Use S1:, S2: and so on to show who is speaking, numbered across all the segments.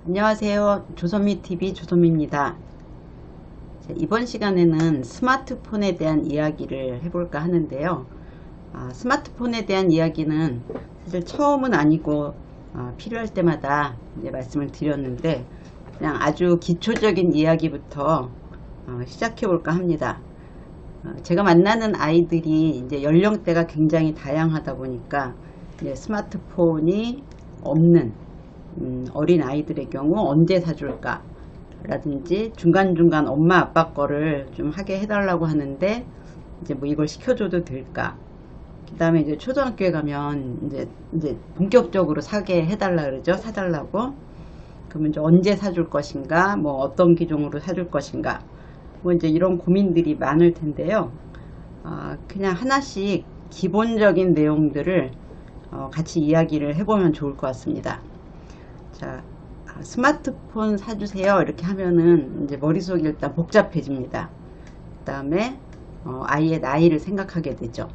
S1: 안녕하세요. 조선미TV 조선미입니다. 이번 시간에는 스마트폰에 대한 이야기를 해볼까 하는데요. 스마트폰에 대한 이야기는 사실 처음은 아니고 필요할 때마다 이제 말씀을 드렸는데, 그냥 아주 기초적인 이야기부터 시작해 볼까 합니다. 제가 만나는 아이들이 이제 연령대가 굉장히 다양하다 보니까 이제 스마트폰이 없는 어린 아이들의 경우 언제 사줄까 라든지 중간중간 엄마 아빠 거를 좀 하게 해달라고 하는데 이제 뭐 이걸 시켜줘도 될까. 그 다음에 이제 초등학교에 가면 이제 본격적으로 사게 해달라 그러죠. 사달라고. 그러면 이제 언제 사줄 것인가, 뭐 어떤 기종으로 사줄 것인가, 뭐 이제 이런 고민들이 많을 텐데요. 그냥 하나씩 기본적인 내용들을 같이 이야기를 해보면 좋을 것 같습니다. 자, 스마트폰 사주세요 이렇게 하면은 이제 머릿속이 일단 복잡해집니다. 그 다음에 아이의 나이를 생각하게 되죠.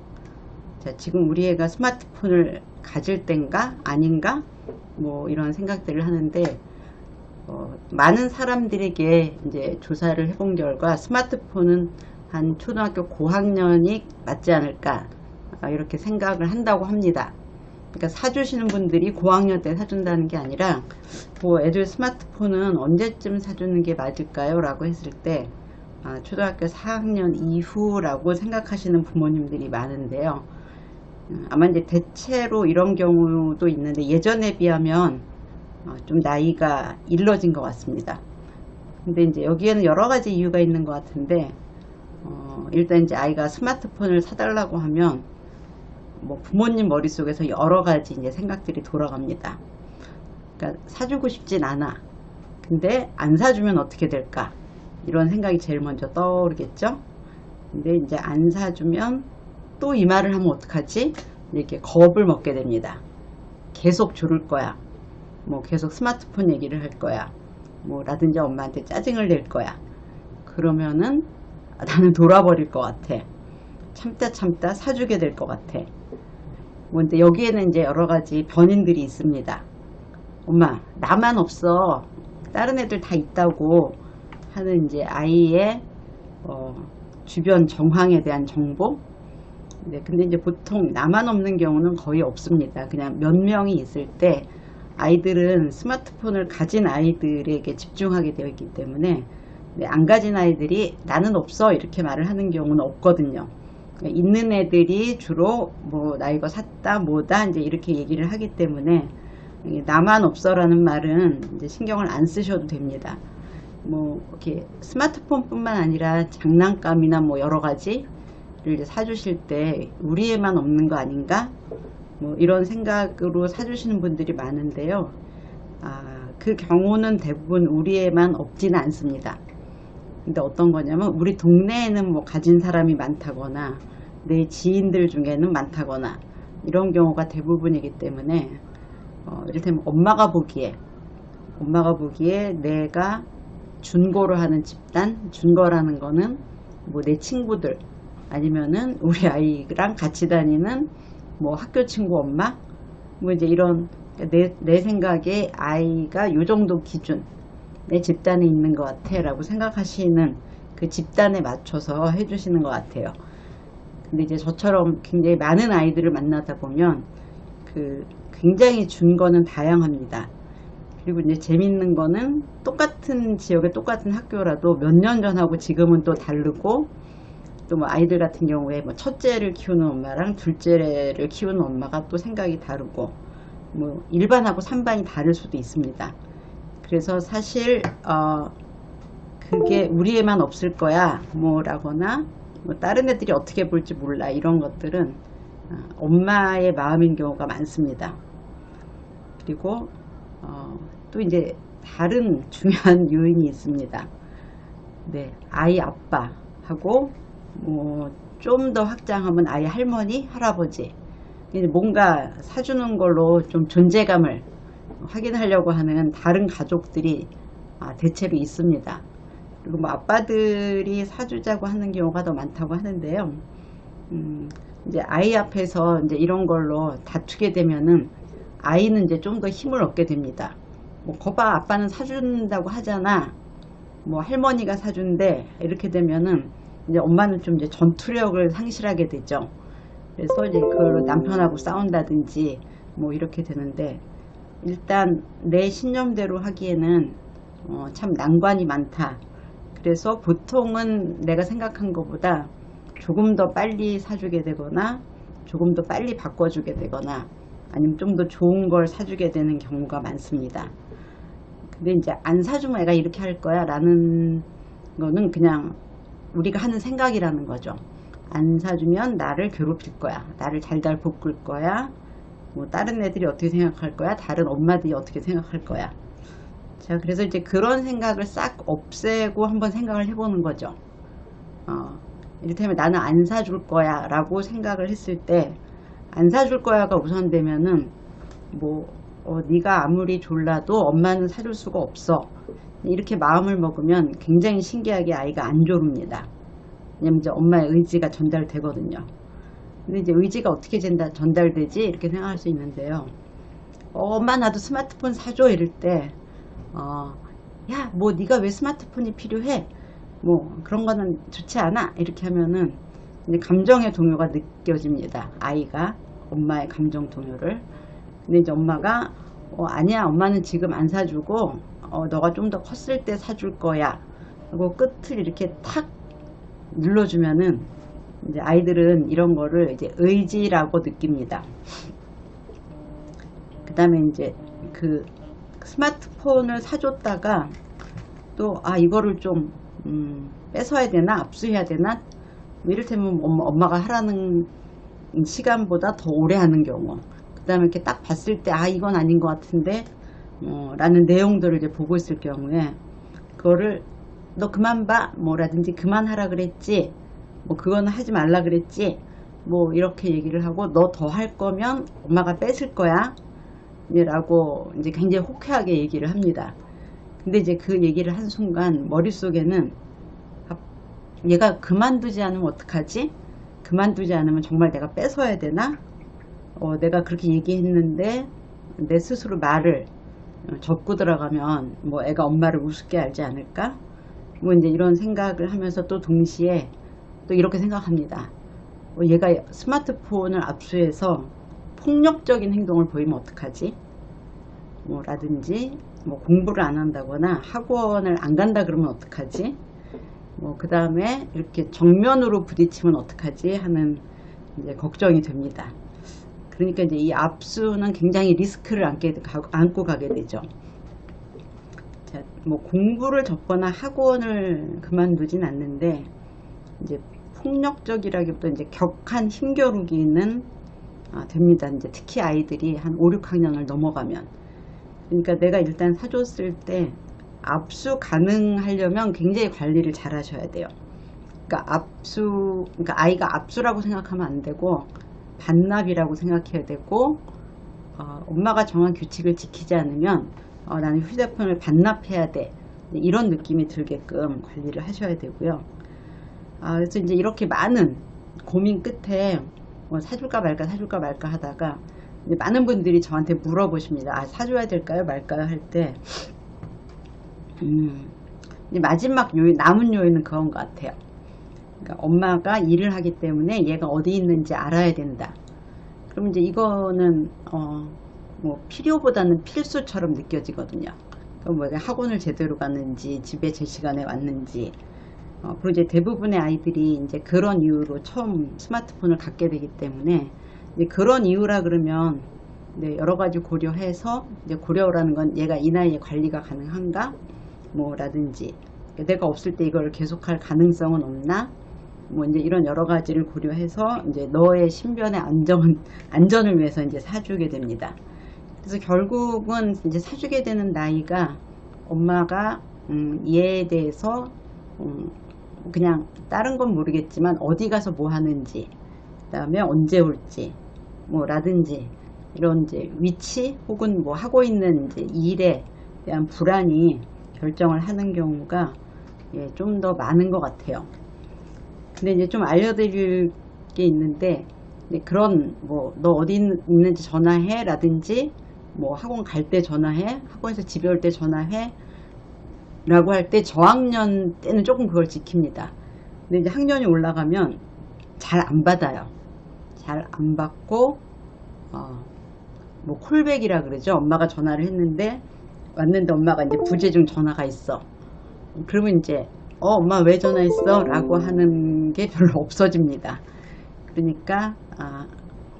S1: 자, 지금 우리 애가 스마트폰을 가질 땐가 아닌가 뭐 이런 생각들을 하는데, 많은 사람들에게 이제 조사를 해본 결과 스마트폰은 한 초등학교 고학년이 맞지 않을까, 이렇게 생각을 한다고 합니다. 그러니까 사주시는 분들이 고학년 때 사준다는 게 아니라, 뭐 애들 스마트폰은 언제쯤 사주는 게 맞을까요? 라고 했을 때 초등학교 4학년 이후라고 생각하시는 부모님들이 많은데요. 아마 이제 대체로 이런 경우도 있는데, 예전에 비하면 좀 나이가 일러진 것 같습니다. 근데 이제 여기에는 여러 가지 이유가 있는 것 같은데, 일단 이제 아이가 스마트폰을 사달라고 하면 뭐 부모님 머릿속에서 여러 가지 이제 생각들이 돌아갑니다. 그러니까 사주고 싶진 않아. 근데 안 사주면 어떻게 될까? 이런 생각이 제일 먼저 떠오르겠죠? 근데 이제 안 사주면 또 이 말을 하면 어떡하지? 이렇게 겁을 먹게 됩니다. 계속 조를 거야. 뭐 계속 스마트폰 얘기를 할 거야. 뭐 라든지 엄마한테 짜증을 낼 거야. 그러면은 나는 돌아버릴 것 같아. 참다 사주게 될 것 같아. 뭐 이제 여기에는 이제 여러 가지 변인들이 있습니다. 엄마, 나만 없어. 다른 애들 다 있다고 하는 이제 아이의 주변 정황에 대한 정보. 네, 근데 이제 보통 나만 없는 경우는 거의 없습니다. 그냥 몇 명이 있을 때 아이들은 스마트폰을 가진 아이들에게 집중하게 되어 있기 때문에, 안 가진 아이들이 나는 없어 이렇게 말을 하는 경우는 없거든요. 있는 애들이 주로 뭐 나 이거 샀다 뭐다 이제 이렇게 얘기를 하기 때문에, 나만 없어라는 말은 이제 신경을 안 쓰셔도 됩니다. 뭐 이렇게 스마트폰뿐만 아니라 장난감이나 뭐 여러 가지를 이제 사주실 때 우리 애만 없는 거 아닌가? 뭐 이런 생각으로 사주시는 분들이 많은데요. 그 경우는 대부분 우리 애만 없지는 않습니다. 근데 어떤 거냐면, 우리 동네에는 뭐 가진 사람이 많다거나 내 지인들 중에는 많다거나 이런 경우가 대부분이기 때문에, 이를테면 엄마가 보기에 내가 준거를 하는 집단, 준거라는 거는 뭐 내 친구들 아니면은 우리 아이랑 같이 다니는 뭐 학교 친구 엄마, 뭐 이제 이런, 내 생각에 아이가 요 정도 기준 내 집단에 있는 것 같아 라고 생각하시는 그 집단에 맞춰서 해주시는 것 같아요. 근데 이제 저처럼 굉장히 많은 아이들을 만나다 보면 굉장히 준거는 다양합니다. 그리고 이제 재밌는 거는 똑같은 지역의 똑같은 학교라도 몇 년 전하고 지금은 또 다르고, 또 뭐 아이들 같은 경우에 뭐 첫째를 키우는 엄마랑 둘째를 키우는 엄마가 또 생각이 다르고, 뭐 일반하고 3반이 다를 수도 있습니다. 그래서 사실 그게 우리 애만 없을 거야 뭐라거나, 뭐 다른 애들이 어떻게 볼지 몰라, 이런 것들은 엄마의 마음인 경우가 많습니다. 그리고 또 이제 다른 중요한 요인이 있습니다. 네, 아이 아빠하고 뭐 좀 더 확장하면 아이 할머니, 할아버지, 뭔가 사주는 걸로 좀 존재감을 확인하려고 하는 다른 가족들이 대체로 있습니다. 그리고 뭐 아빠들이 사주자고 하는 경우가 더 많다고 하는데요. 이제 아이 앞에서 이제 이런 걸로 다투게 되면은 아이는 이제 좀 더 힘을 얻게 됩니다. 뭐 거봐 아빠는 사준다고 하잖아, 뭐 할머니가 사준대, 이렇게 되면은 이제 엄마는 좀 이제 전투력을 상실하게 되죠. 그래서 이제 그 남편하고 싸운다든지 뭐 이렇게 되는데, 일단 내 신념대로 하기에는 참 난관이 많다. 그래서 보통은 내가 생각한 것보다 조금 더 빨리 사주게 되거나 조금 더 빨리 바꿔주게 되거나 아니면 좀 더 좋은 걸 사주게 되는 경우가 많습니다. 근데 이제 안 사주면 애가 이렇게 할 거야 라는 거는 그냥 우리가 하는 생각이라는 거죠. 안 사주면 나를 괴롭힐 거야, 나를 달달 볶을 거야, 뭐 다른 애들이 어떻게 생각할 거야, 다른 엄마들이 어떻게 생각할 거야. 자, 그래서 이제 그런 생각을 싹 없애고 한번 생각을 해보는 거죠. 이를테면 나는 안 사줄 거야 라고 생각을 했을 때, 안 사줄 거야가 우선되면은 뭐 네가 아무리 졸라도 엄마는 사줄 수가 없어, 이렇게 마음을 먹으면 굉장히 신기하게 아이가 안 졸습니다. 왜냐면 이제 엄마의 의지가 전달되거든요. 근데 이제 의지가 어떻게 전달되지 이렇게 생각할 수 있는데요. 엄마 나도 스마트폰 사줘 이럴 때 야, 뭐 네가 왜 스마트폰이 필요해, 뭐 그런 거는 좋지 않아, 이렇게 하면은 이제 감정의 동요가 느껴집니다. 아이가 엄마의 감정 동요를. 근데 이제 엄마가 아니야, 엄마는 지금 안 사주고 너가 좀 더 컸을 때 사줄 거야 하고 끝을 이렇게 탁 눌러주면은 이제 아이들은 이런 거를 이제 의지라고 느낍니다. 그 다음에 이제 그 스마트폰을 사줬다가 또 이거를 좀 뺏어야 되나 압수해야 되나, 뭐 이를테면 엄마가 하라는 시간보다 더 오래 하는 경우, 그 다음에 이렇게 딱 봤을 때 이건 아닌 것 같은데 라는 내용들을 이제 보고 있을 경우에 그거를 너 그만 봐 뭐라든지 그만하라 그랬지, 뭐 그거는 하지 말라 그랬지, 뭐 이렇게 얘기를 하고 너 더 할 거면 엄마가 뺏을 거야 라고 이제 굉장히 호쾌하게 얘기를 합니다. 근데 이제 그 얘기를 한 순간 머릿속에는 얘가 그만두지 않으면 어떡하지? 그만두지 않으면 정말 내가 뺏어야 되나? 내가 그렇게 얘기했는데 내 스스로 말을 접고 들어가면 뭐 애가 엄마를 우습게 알지 않을까? 뭐 이제 이런 생각을 하면서 또 동시에 또 이렇게 생각합니다. 얘가 스마트폰을 압수해서 폭력적인 행동을 보이면 어떡하지? 뭐 라든지 뭐 공부를 안 한다거나 학원을 안 간다 그러면 어떡하지? 뭐 그 다음에 이렇게 정면으로 부딪히면 어떡하지 하는 이제 걱정이 됩니다. 그러니까 이제 이 압수는 굉장히 리스크를 안고 가게 되죠. 자, 뭐 공부를 접거나 학원을 그만두진 않는데 이제 폭력적이라기보다 이제 격한 힘겨루기는 됩니다. 이제 특히 아이들이 한 5, 6학년을 넘어가면. 그러니까 내가 일단 사줬을 때 압수 가능하려면 굉장히 관리를 잘 하셔야 돼요. 그러니까 아이가 압수라고 생각하면 안 되고 반납이라고 생각해야 되고, 엄마가 정한 규칙을 지키지 않으면 나는 휴대폰을 반납해야 돼, 이런 느낌이 들게끔 관리를 하셔야 되고요. 그래서 이제 이렇게 많은 고민 끝에 사줄까 말까 하다가 이제 많은 분들이 저한테 물어보십니다. 사줘야 될까요 말까요 할 때 마지막 남은 요인은 그건 것 같아요. 그러니까 엄마가 일을 하기 때문에 얘가 어디 있는지 알아야 된다. 그럼 이제 이거는 뭐 필요보다는 필수처럼 느껴지거든요. 그럼 뭐 학원을 제대로 갔는지 집에 제 시간에 왔는지. 그리고 이제 대부분의 아이들이 이제 그런 이유로 처음 스마트폰을 갖게 되기 때문에 이제 그런 이유라 그러면 여러 가지 고려해서 이제 고려라는 건 얘가 이 나이에 관리가 가능한가 뭐 라든지 내가 없을 때 이걸 계속할 가능성은 없나, 뭐 이제 이런 여러 가지를 고려해서 이제 너의 신변의 안전을 위해서 이제 사주게 됩니다. 그래서 결국은 이제 사주게 되는 나이가 엄마가 얘에 대해서 그냥 다른 건 모르겠지만 어디 가서 뭐 하는지, 그 다음에 언제 올지 뭐 라든지 이런 이제 위치 혹은 뭐 하고 있는 이제 일에 대한 불안이 결정을 하는 경우가 좀 더 많은 것 같아요. 근데 이제 좀 알려드릴 게 있는데, 그런 뭐 너 어디 있는지 전화해 라든지 뭐 학원 갈 때 전화해, 학원에서 집에 올 때 전화해 라고 할 때 저학년 때는 조금 그걸 지킵니다. 근데 이제 학년이 올라가면 잘 안 받아요. 잘 안 받고 뭐 콜백이라 그러죠. 엄마가 전화를 했는데 왔는데 엄마가 이제 부재 중 전화가 있어. 그러면 이제 엄마 왜 전화했어? 라고 하는 게 별로 없어집니다. 그러니까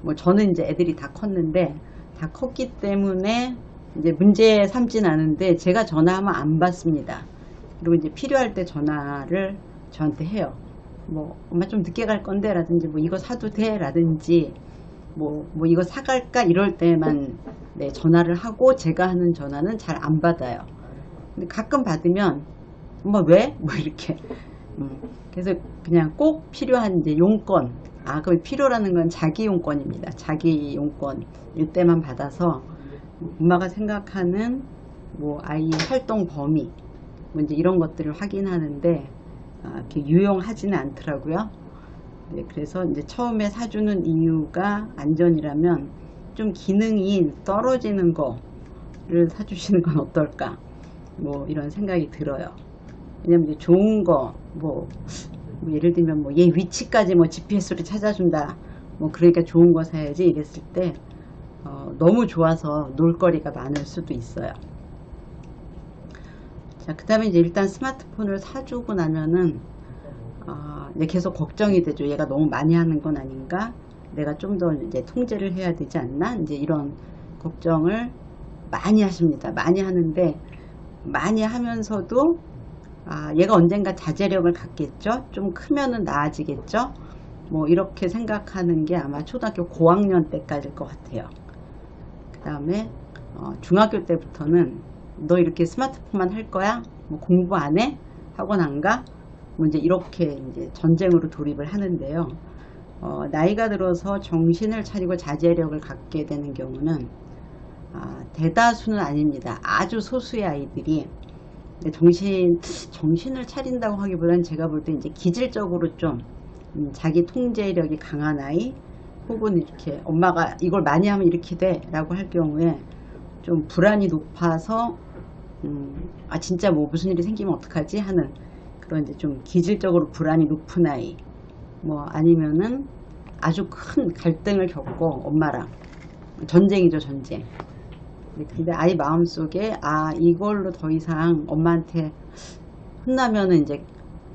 S1: 뭐 저는 이제 애들이 다 컸는데 다 컸기 때문에 이제 문제 삼진 않은데 제가 전화하면 안 받습니다. 그리고 이제 필요할 때 전화를 저한테 해요. 뭐 엄마 좀 늦게 갈 건데 라든지 뭐 이거 사도 돼 라든지 뭐 이거 사갈까 이럴 때만 네, 전화를 하고 제가 하는 전화는 잘 안 받아요. 근데 가끔 받으면 엄마 왜? 뭐 이렇게 그래서 그냥 꼭 필요한 이제 용건 그 필요라는 건 자기 용건입니다. 자기 용건일 때만 받아서 엄마가 생각하는 뭐 아이의 활동 범위 뭐 이제 이런 것들을 확인하는데 이렇게 유용하지는 않더라고요. 네, 그래서 이제 처음에 사주는 이유가 안전이라면 좀 기능이 떨어지는 거를 사주시는 건 어떨까? 뭐 이런 생각이 들어요. 왜냐면 이제 좋은 거, 뭐 예를 들면 뭐 얘 위치까지 뭐 GPS로 찾아준다. 뭐 그러니까 좋은 거 사야지 이랬을 때 너무 좋아서 놀거리가 많을 수도 있어요. 자, 그 다음에 이제 일단 스마트폰을 사주고 나면은 이제 계속 걱정이 되죠. 얘가 너무 많이 하는 건 아닌가? 내가 좀 더 이제 통제를 해야 되지 않나? 이제 이런 걱정을 많이 하십니다. 많이 하는데 많이 하면서도 얘가 언젠가 자제력을 갖겠죠. 좀 크면은 나아지겠죠. 뭐 이렇게 생각하는 게 아마 초등학교 고학년 때까지일 것 같아요. 그 다음에 중학교 때부터는 너 이렇게 스마트폰만 할 거야? 뭐 공부 안 해? 학원 안 가? 뭐 이제 이렇게 이제 전쟁으로 돌입을 하는데요. 나이가 들어서 정신을 차리고 자제력을 갖게 되는 경우는 대다수는 아닙니다. 아주 소수의 아이들이 정신을 차린다고 하기보다는 제가 볼 때 이제 기질적으로 좀 자기 통제력이 강한 아이 혹은 이렇게 엄마가 이걸 많이 하면 이렇게 돼 라고 할 경우에 좀 불안이 높아서 진짜 뭐 무슨 일이 생기면 어떡하지 하는 그런 이제 좀 기질적으로 불안이 높은 아이 뭐 아니면은 아주 큰 갈등을 겪고 엄마랑 전쟁이죠 전쟁. 근데 아이 마음속에 이걸로 더 이상 엄마한테 혼나면은 이제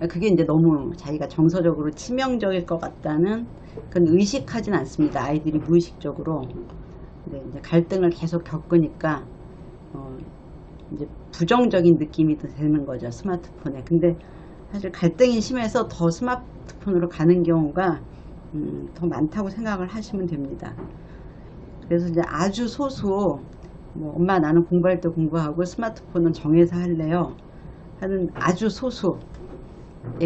S1: 그게 이제 너무 자기가 정서적으로 치명적일 것 같다는 그건 의식하진 않습니다. 아이들이 무의식적으로. 근데 이제 갈등을 계속 겪으니까 이제 부정적인 느낌이 드는 거죠 스마트폰에. 근데 사실 갈등이 심해서 더 스마트폰으로 가는 경우가 더 많다고 생각을 하시면 됩니다. 그래서 이제 아주 소수 뭐 엄마 나는 공부할 때 공부하고 스마트폰은 정해서 할래요 하는 아주 소수의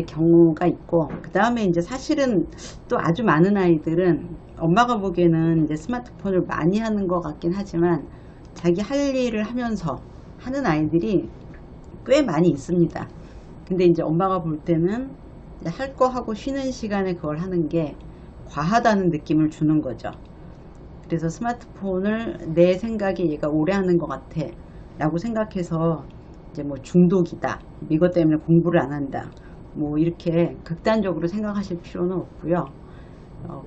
S1: 경우가 있고, 그 다음에 이제 사실은 또 아주 많은 아이들은 엄마가 보기에는 이제 스마트폰을 많이 하는 것 같긴 하지만 자기 할 일을 하면서 하는 아이들이 꽤 많이 있습니다. 근데 이제 엄마가 볼 때는 할 거 하고 쉬는 시간에 그걸 하는 게 과하다는 느낌을 주는 거죠. 그래서 스마트폰을 내 생각에 얘가 오래 하는 것 같아 라고 생각해서 이제 뭐 중독이다, 이것 때문에 공부를 안 한다, 뭐 이렇게 극단적으로 생각하실 필요는 없고요.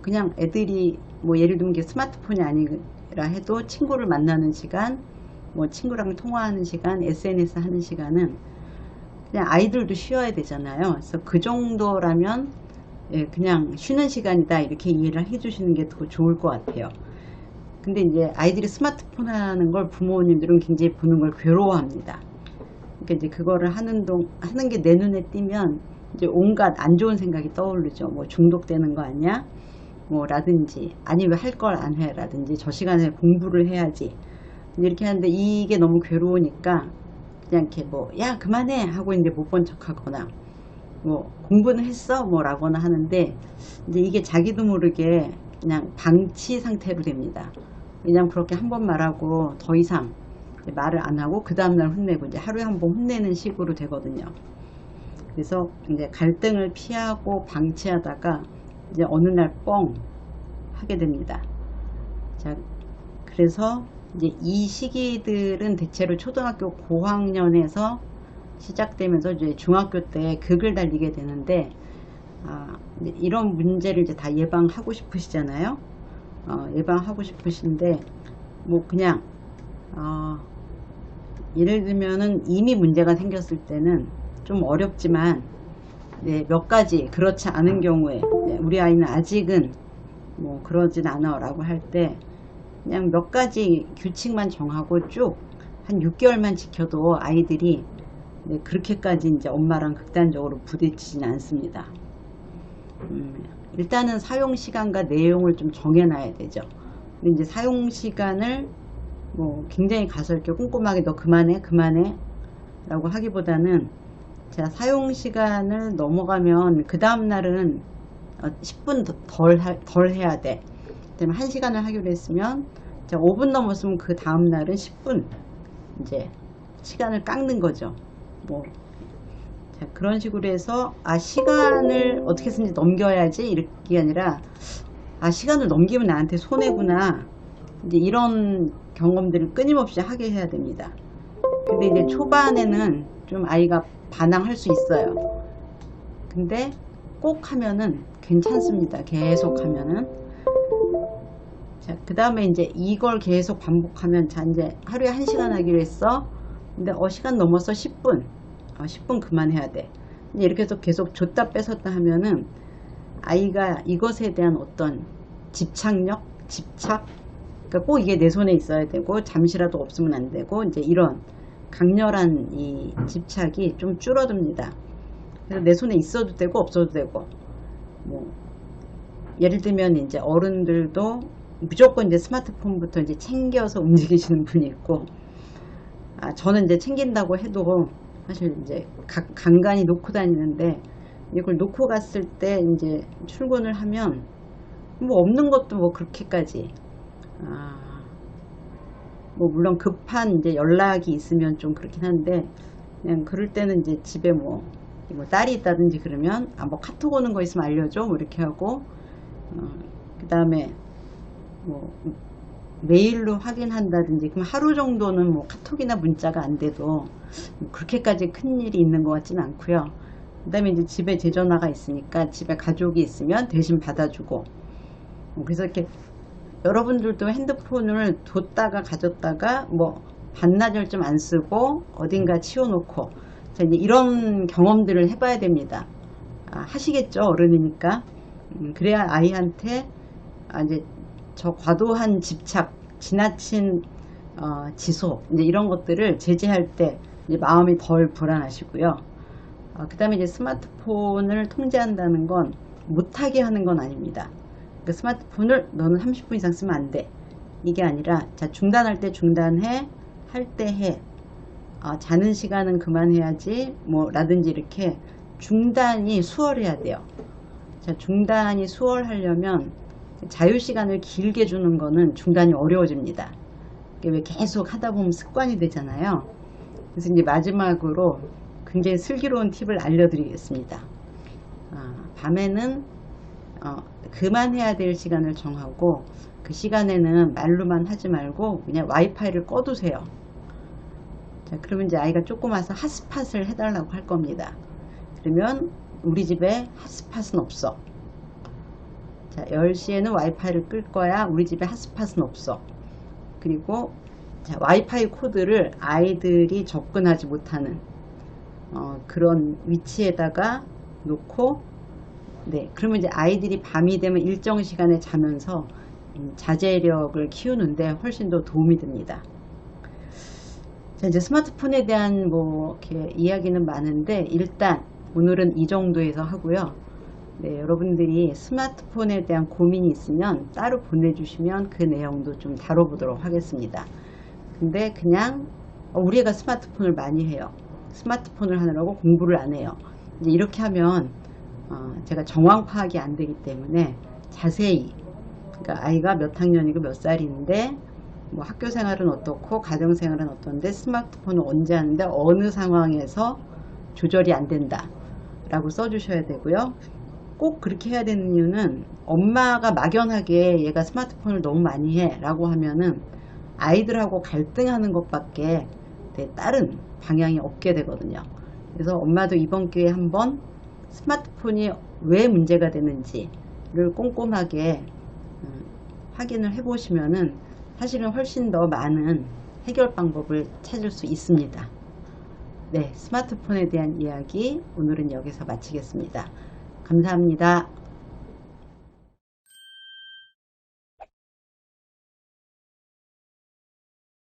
S1: 그냥 애들이 뭐 예를 들면 게 스마트폰이 아니라 해도 친구를 만나는 시간, 뭐 친구랑 통화하는 시간, SNS 하는 시간은 그냥 아이들도 쉬어야 되잖아요. 그래서 그 정도라면 그냥 쉬는 시간이다 이렇게 이해를 해주시는 게 더 좋을 것 같아요. 근데 이제 아이들이 스마트폰 하는 걸 부모님들은 굉장히 보는 걸 괴로워합니다. 그러니까 이제 그거를 하는 게 내 눈에 띄면 이제 온갖 안 좋은 생각이 떠오르죠. 뭐 중독되는 거 아니야? 뭐 라든지 아니 왜 할 걸 안 해? 라든지 저 시간에 공부를 해야지. 이렇게 하는데 이게 너무 괴로우니까 그냥 이렇게 뭐 야 그만해 하고 이제 못 본 척 하거나 뭐 공부는 했어? 뭐 라거나 하는데 이제 이게 자기도 모르게 그냥 방치 상태로 됩니다. 왜냐면 그렇게 한 번 말하고 더 이상 말을 안 하고 그 다음날 혼내고 이제 하루에 한 번 혼내는 식으로 되거든요. 그래서 이제 갈등을 피하고 방치하다가 이제 어느 날 뻥 하게 됩니다. 자, 그래서 이제 이 시기들은 대체로 초등학교 고학년에서 시작되면서 이제 중학교 때 극을 달리게 되는데, 이제 이런 문제를 이제 다 예방하고 싶으시잖아요. 예방하고 싶으신데, 뭐 그냥 예를 들면은 이미 문제가 생겼을 때는 좀 어렵지만, 네, 몇 가지 그렇지 않은 경우에, 네, 우리 아이는 아직은 뭐 그러진 않아 라고 할 때 그냥 몇 가지 규칙만 정하고 쭉 한 6개월만 지켜도 아이들이, 네, 그렇게까지 이제 엄마랑 극단적으로 부딪히진 않습니다. 일단은 사용 시간과 내용을 좀 정해놔야 되죠. 근데 이제 사용 시간을 뭐 굉장히 가서 이렇게 꼼꼼하게 너 그만해 라고 하기보다는, 자, 사용 시간을 넘어가면 그 다음 날은 10분 덜 해야 돼. 그다음에 1시간을 하기로 했으면, 자, 5분 넘었으면 그 다음 날은 10분 이제 시간을 깎는 거죠. 뭐, 자, 그런 식으로 해서 시간을 어떻게 해서든지 넘겨야지 이렇게 아니라, 시간을 넘기면 나한테 손해구나, 이제 이런 경험들을 끊임없이 하게 해야 됩니다. 근데 이제 초반에는 좀 아이가 반항할 수 있어요. 근데 꼭 하면은 괜찮습니다. 계속 하면은. 자, 그 다음에 이제 이걸 계속 반복하면, 자, 이제 하루에 1시간 하기로 했어. 근데 시간 넘어서 10분. 10분 그만해야 돼. 이제 이렇게 해서 계속 줬다 뺏었다 하면은 아이가 이것에 대한 어떤 집착력, 집착, 그러니까 꼭 이게 내 손에 있어야 되고 잠시라도 없으면 안 되고, 이제 이런 강렬한 이 집착이 좀 줄어듭니다. 그래서 내 손에 있어도 되고 없어도 되고, 뭐 예를 들면 이제 어른들도 무조건 이제 스마트폰부터 이제 챙겨서 움직이시는 분이 있고, 저는 이제 챙긴다고 해도 사실 이제 간간히 놓고 다니는데, 이걸 놓고 갔을 때 이제 출근을 하면 뭐 없는 것도 뭐 그렇게까지, 뭐 물론 급한 이제 연락이 있으면 좀 그렇긴 한데, 그냥 그럴 때는 이제 집에 뭐 딸이 있다든지 그러면 뭐 카톡 오는 거 있으면 알려줘 뭐 이렇게 하고, 그 다음에 뭐 메일로 확인한다든지, 그럼 하루 정도는 뭐 카톡이나 문자가 안 돼도 뭐 그렇게까지 큰 일이 있는 것 같지는 않고요. 그 다음에 이제 집에 제 전화가 있으니까 집에 가족이 있으면 대신 받아주고, 그래서 이렇게 여러분들도 핸드폰을 뒀다가 가졌다가 뭐 반나절 좀 안 쓰고 어딘가 치워놓고, 자, 이제 이런 경험들을 해봐야 됩니다. 하시겠죠, 어른이니까. 그래야 아이한테 이제 저 과도한 집착, 지나친 지속, 이제 이런 것들을 제재할 때 이제 마음이 덜 불안하시고요. 그 다음에 이제 스마트폰을 통제한다는 건 못하게 하는 건 아닙니다. 그 스마트폰을 너는 30분 이상 쓰면 안 돼, 이게 아니라, 자, 중단할 때 중단해, 할 때 해, 자는 시간은 그만해야지 뭐 라든지, 이렇게 중단이 수월해야 돼요. 자, 중단이 수월하려면 자유시간을 길게 주는 거는 중단이 어려워집니다. 왜 계속 하다 보면 습관이 되잖아요. 그래서 이제 마지막으로 굉장히 슬기로운 팁을 알려드리겠습니다. 밤에는 그만해야 될 시간을 정하고, 그 시간에는 말로만 하지 말고 그냥 와이파이를 꺼두세요. 자, 그러면 이제 아이가 조그마서 핫스팟을 해달라고 할 겁니다. 그러면 우리 집에 핫스팟은 없어. 자, 10시에는 와이파이를 끌 거야. 우리 집에 핫스팟은 없어. 그리고 자, 와이파이 코드를 아이들이 접근하지 못하는 그런 위치에다가 놓고, 네, 그러면 이제 아이들이 밤이 되면 일정 시간에 자면서 자제력을 키우는데 훨씬 더 도움이 됩니다. 자, 이제 스마트폰에 대한 뭐 이렇게 이야기는 많은데, 일단 오늘은 이 정도에서 하고요. 네, 여러분들이 스마트폰에 대한 고민이 있으면 따로 보내주시면 그 내용도 좀 다뤄보도록 하겠습니다. 근데 그냥 우리 애가 스마트폰을 많이 해요. 스마트폰을 하느라고 공부를 안 해요. 이제 이렇게 하면 제가 정황 파악이 안 되기 때문에 자세히, 그러니까 아이가 몇 학년이고 몇 살인데, 뭐 학교 생활은 어떻고 가정 생활은 어떤데, 스마트폰을 언제 하는데 어느 상황에서 조절이 안 된다 라고 써주셔야 되고요. 꼭 그렇게 해야 되는 이유는, 엄마가 막연하게 얘가 스마트폰을 너무 많이 해 라고 하면은 아이들하고 갈등하는 것밖에 다른 방향이 없게 되거든요. 그래서 엄마도 이번 기회에 한번 스마트폰이 왜 문제가 되는지를 꼼꼼하게 확인을 해 보시면은 사실은 훨씬 더 많은 해결 방법을 찾을 수 있습니다. 네, 스마트폰에 대한 이야기 오늘은 여기서 마치겠습니다. 감사합니다.